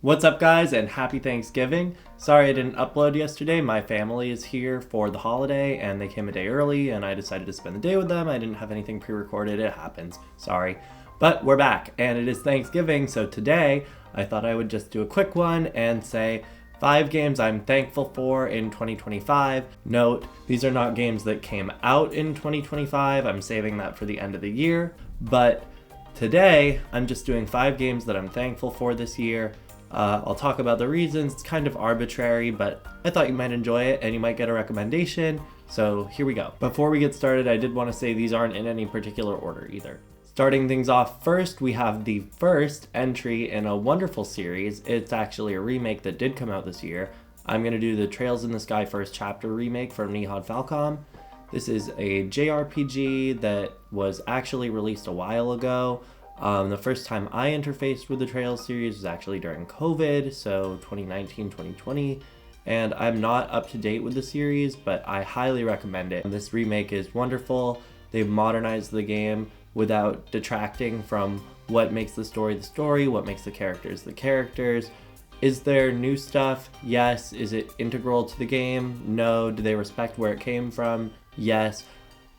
What's up, guys, and happy Thanksgiving. Sorry I didn't upload yesterday. My family is here for the holiday and they came a day early and I decided to spend the day with them. I didn't have anything pre-recorded. It happens. Sorry. But we're back and it is Thanksgiving, so today I thought I would just do a quick one and say 5 games I'm thankful for in 2025. Note, these are not games that came out in 2025. I'm saving that for the end of the year. But today, I'm just doing 5 games that I'm thankful for this year. I'll talk about the reasons. It's kind of arbitrary, but I thought you might enjoy it and you might get a recommendation. So here we go. Before we get started, I did want to say these aren't in any particular order either. Starting things off first, we have the first entry in a wonderful series. It's actually a remake that did come out this year. I'm going to do the Trails in the Sky First Chapter remake from Nihad Falcom. This is a JRPG that was actually released a while ago. The first time I interfaced with the Trails series was actually during COVID, so 2019, 2020, and I'm not up to date with the series, but I highly recommend it. This remake is wonderful. They've modernized the game without detracting from what makes the story, what makes the characters. Is there new stuff? Yes. Is it integral to the game? No. Do they respect where it came from? Yes.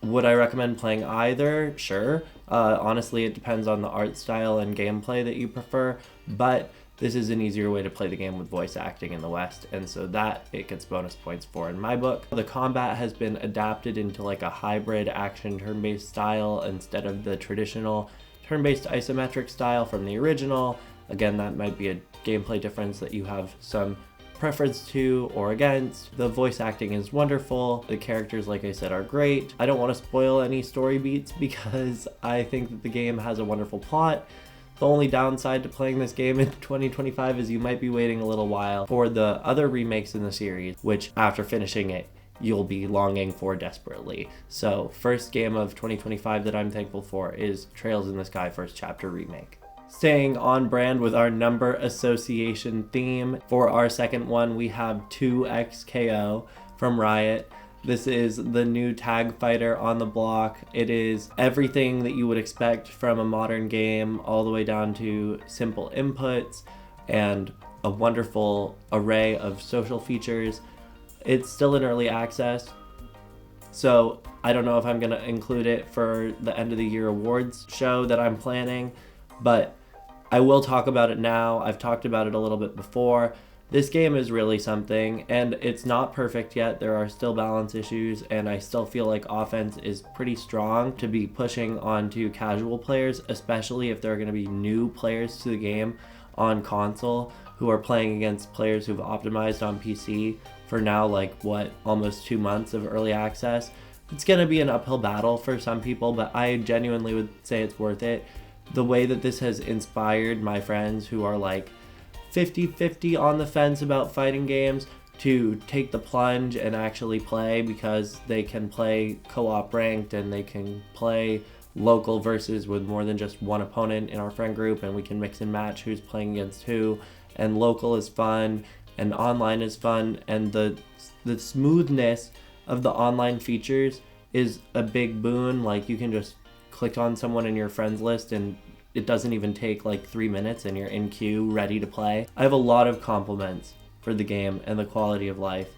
Would I recommend playing either? Sure. Honestly, it depends on the art style and gameplay that you prefer, but this is an easier way to play the game with voice acting in the West, and so that it gets bonus points for in my book. The combat has been adapted into like a hybrid action turn-based style instead of the traditional turn-based isometric style from the original. Again, that might be a gameplay difference that you have some preference to or against. The voice acting is wonderful. The characters, like I said, are great. I don't want to spoil any story beats because I think that the game has a wonderful plot. The only downside to playing this game in 2025 is you might be waiting a little while for the other remakes in the series, which after finishing it, you'll be longing for desperately. So first game of 2025 that I'm thankful for is Trails in the Sky First Chapter remake. Staying on brand with our number association theme, for our second one we have 2XKO from Riot. This is the new tag fighter on the block. It is everything that you would expect from a modern game, all the way down to simple inputs and a wonderful array of social features. It's still in early access, so I don't know if I'm going to include it for the end of the year awards show that I'm planning, but I will talk about it now. I've talked about it a little bit before. This game is really something, and it's not perfect yet. There are still balance issues, and I still feel like offense is pretty strong to be pushing onto casual players, especially if there are going to be new players to the game on console who are playing against players who've optimized on PC for now, almost 2 months of early access. It's going to be an uphill battle for some people, but I genuinely would say it's worth it. The way that this has inspired my friends who are 50-50 on the fence about fighting games to take the plunge and actually play, because they can play co-op ranked and they can play local versus with more than just one opponent in our friend group, and we can mix and match who's playing against who, and local is fun and online is fun, and the smoothness of the online features is a big boon. You can just click on someone in your friends list and it doesn't even take 3 minutes and you're in queue ready to play. I have a lot of compliments for the game and the quality of life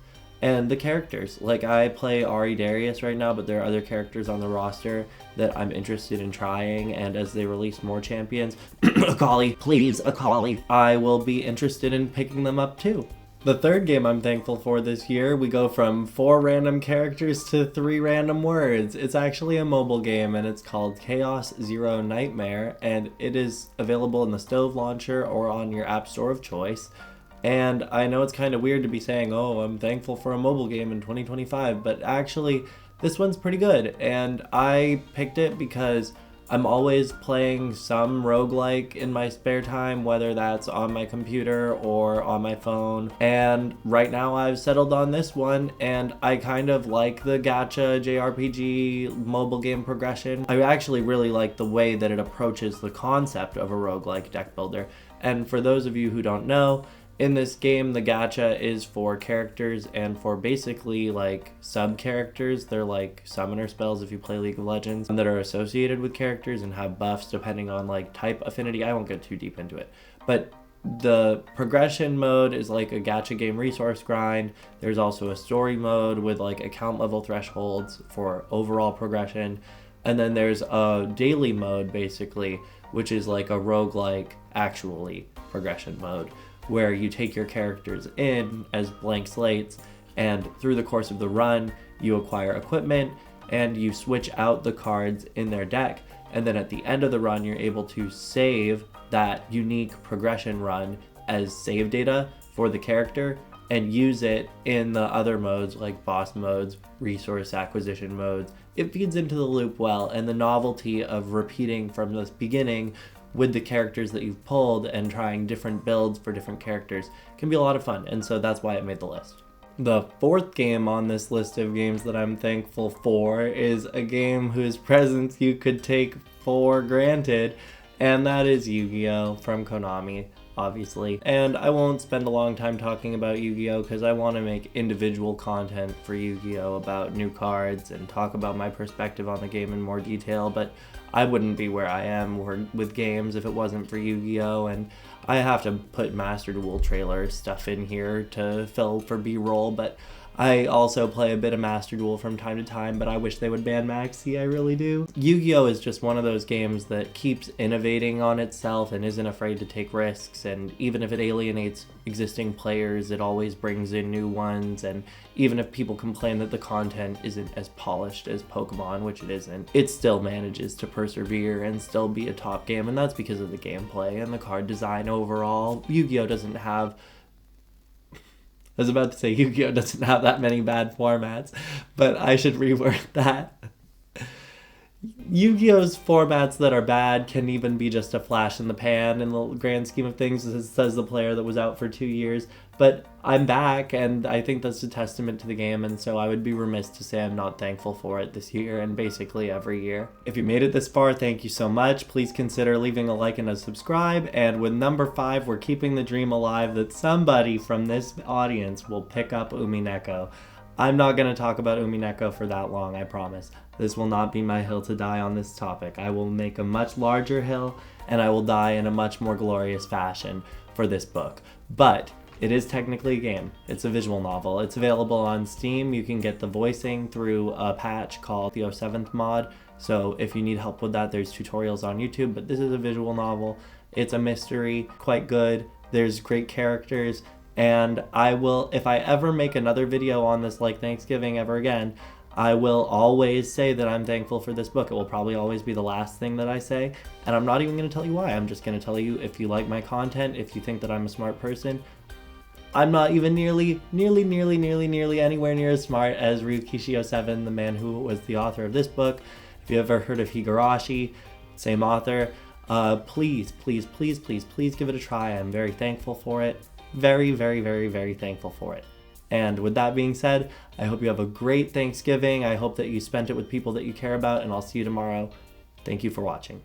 and the characters. I play Ari Darius right now, but there are other characters on the roster that I'm interested in trying, and as they release more champions, Akali, please, Akali, I will be interested in picking them up too. The third game I'm thankful for this year, we go from 4 random characters to 3 random words. It's actually a mobile game and it's called Chaos Zero Nightmare, and it is available in the Stove launcher or on your app store of choice. And I know it's kind of weird to be saying, oh, I'm thankful for a mobile game in 2025, but actually this one's pretty good, and I picked it because I'm always playing some roguelike in my spare time, whether that's on my computer or on my phone. And right now I've settled on this one, and I kind of like the gacha JRPG mobile game progression. I actually really like the way that it approaches the concept of a roguelike deck builder. And for those of you who don't know, in this game, the gacha is for characters and for basically sub-characters. They're summoner spells if you play League of Legends that are associated with characters and have buffs depending on type affinity. I won't get too deep into it. But The progression mode is like a gacha game resource grind. There's also a story mode with like account level thresholds for overall progression. And then there's a daily mode basically, which is like a roguelike actually progression mode, where you take your characters in as blank slates, and through the course of the run, you acquire equipment and you switch out the cards in their deck. And then at the end of the run, you're able to save that unique progression run as save data for the character and use it in the other modes like boss modes, resource acquisition modes. It feeds into the loop well, and the novelty of repeating from the beginning with the characters that you've pulled and trying different builds for different characters can be a lot of fun, and so that's why it made the list. The fourth game on this list of games that I'm thankful for is a game whose presence you could take for granted, and that is Yu-Gi-Oh! From Konami, obviously. And I won't spend a long time talking about Yu-Gi-Oh! Because I want to make individual content for Yu-Gi-Oh! About new cards and talk about my perspective on the game in more detail, but I wouldn't be where I am with games if it wasn't for Yu-Gi-Oh! And I have to put Master Duel trailer stuff in here to fill for B-roll, but I also play a bit of Master Duel from time to time, but I wish they would ban Maxi, I really do. Yu-Gi-Oh! Is just one of those games that keeps innovating on itself and isn't afraid to take risks, and even if it alienates existing players, it always brings in new ones, and even if people complain that the content isn't as polished as Pokemon, which it isn't, it still manages to persevere and still be a top game, and that's because of the gameplay and the card design overall. Yu-Gi-Oh! Doesn't have I was about to say Yu-Gi-Oh! Doesn't have that many bad formats, but I should reword that. Yu-Gi-Oh's formats that are bad can even be just a flash in the pan in the grand scheme of things, says the player that was out for 2 years. But I'm back, and I think that's a testament to the game, and so I would be remiss to say I'm not thankful for it this year and basically every year. If you made it this far, thank you so much. Please consider leaving a like and a subscribe. And with number 5, we're keeping the dream alive that somebody from this audience will pick up Umineko. I'm not going to talk about Umineko for that long, I promise. This will not be my hill to die on this topic. I will make a much larger hill, and I will die in a much more glorious fashion for this book. But it is technically a game. It's a visual novel. It's available on Steam. You can get the voicing through a patch called the 07th mod. So if you need help with that, there's tutorials on YouTube, but this is a visual novel. It's a mystery, quite good. There's great characters, and I will, if I ever make another video on this like Thanksgiving ever again, I will always say that I'm thankful for this book. It will probably always be the last thing that I say, and I'm not even going to tell you why. I'm just going to tell you if you like my content, if you think that I'm a smart person. I'm not even nearly anywhere near as smart as Ryukishi 07, the man who was the author of this book. If you ever heard of Higurashi, same author, please give it a try. I'm very thankful for it. Very thankful for it. And with that being said, I hope you have a great Thanksgiving. I hope that you spent it with people that you care about, and I'll see you tomorrow. Thank you for watching.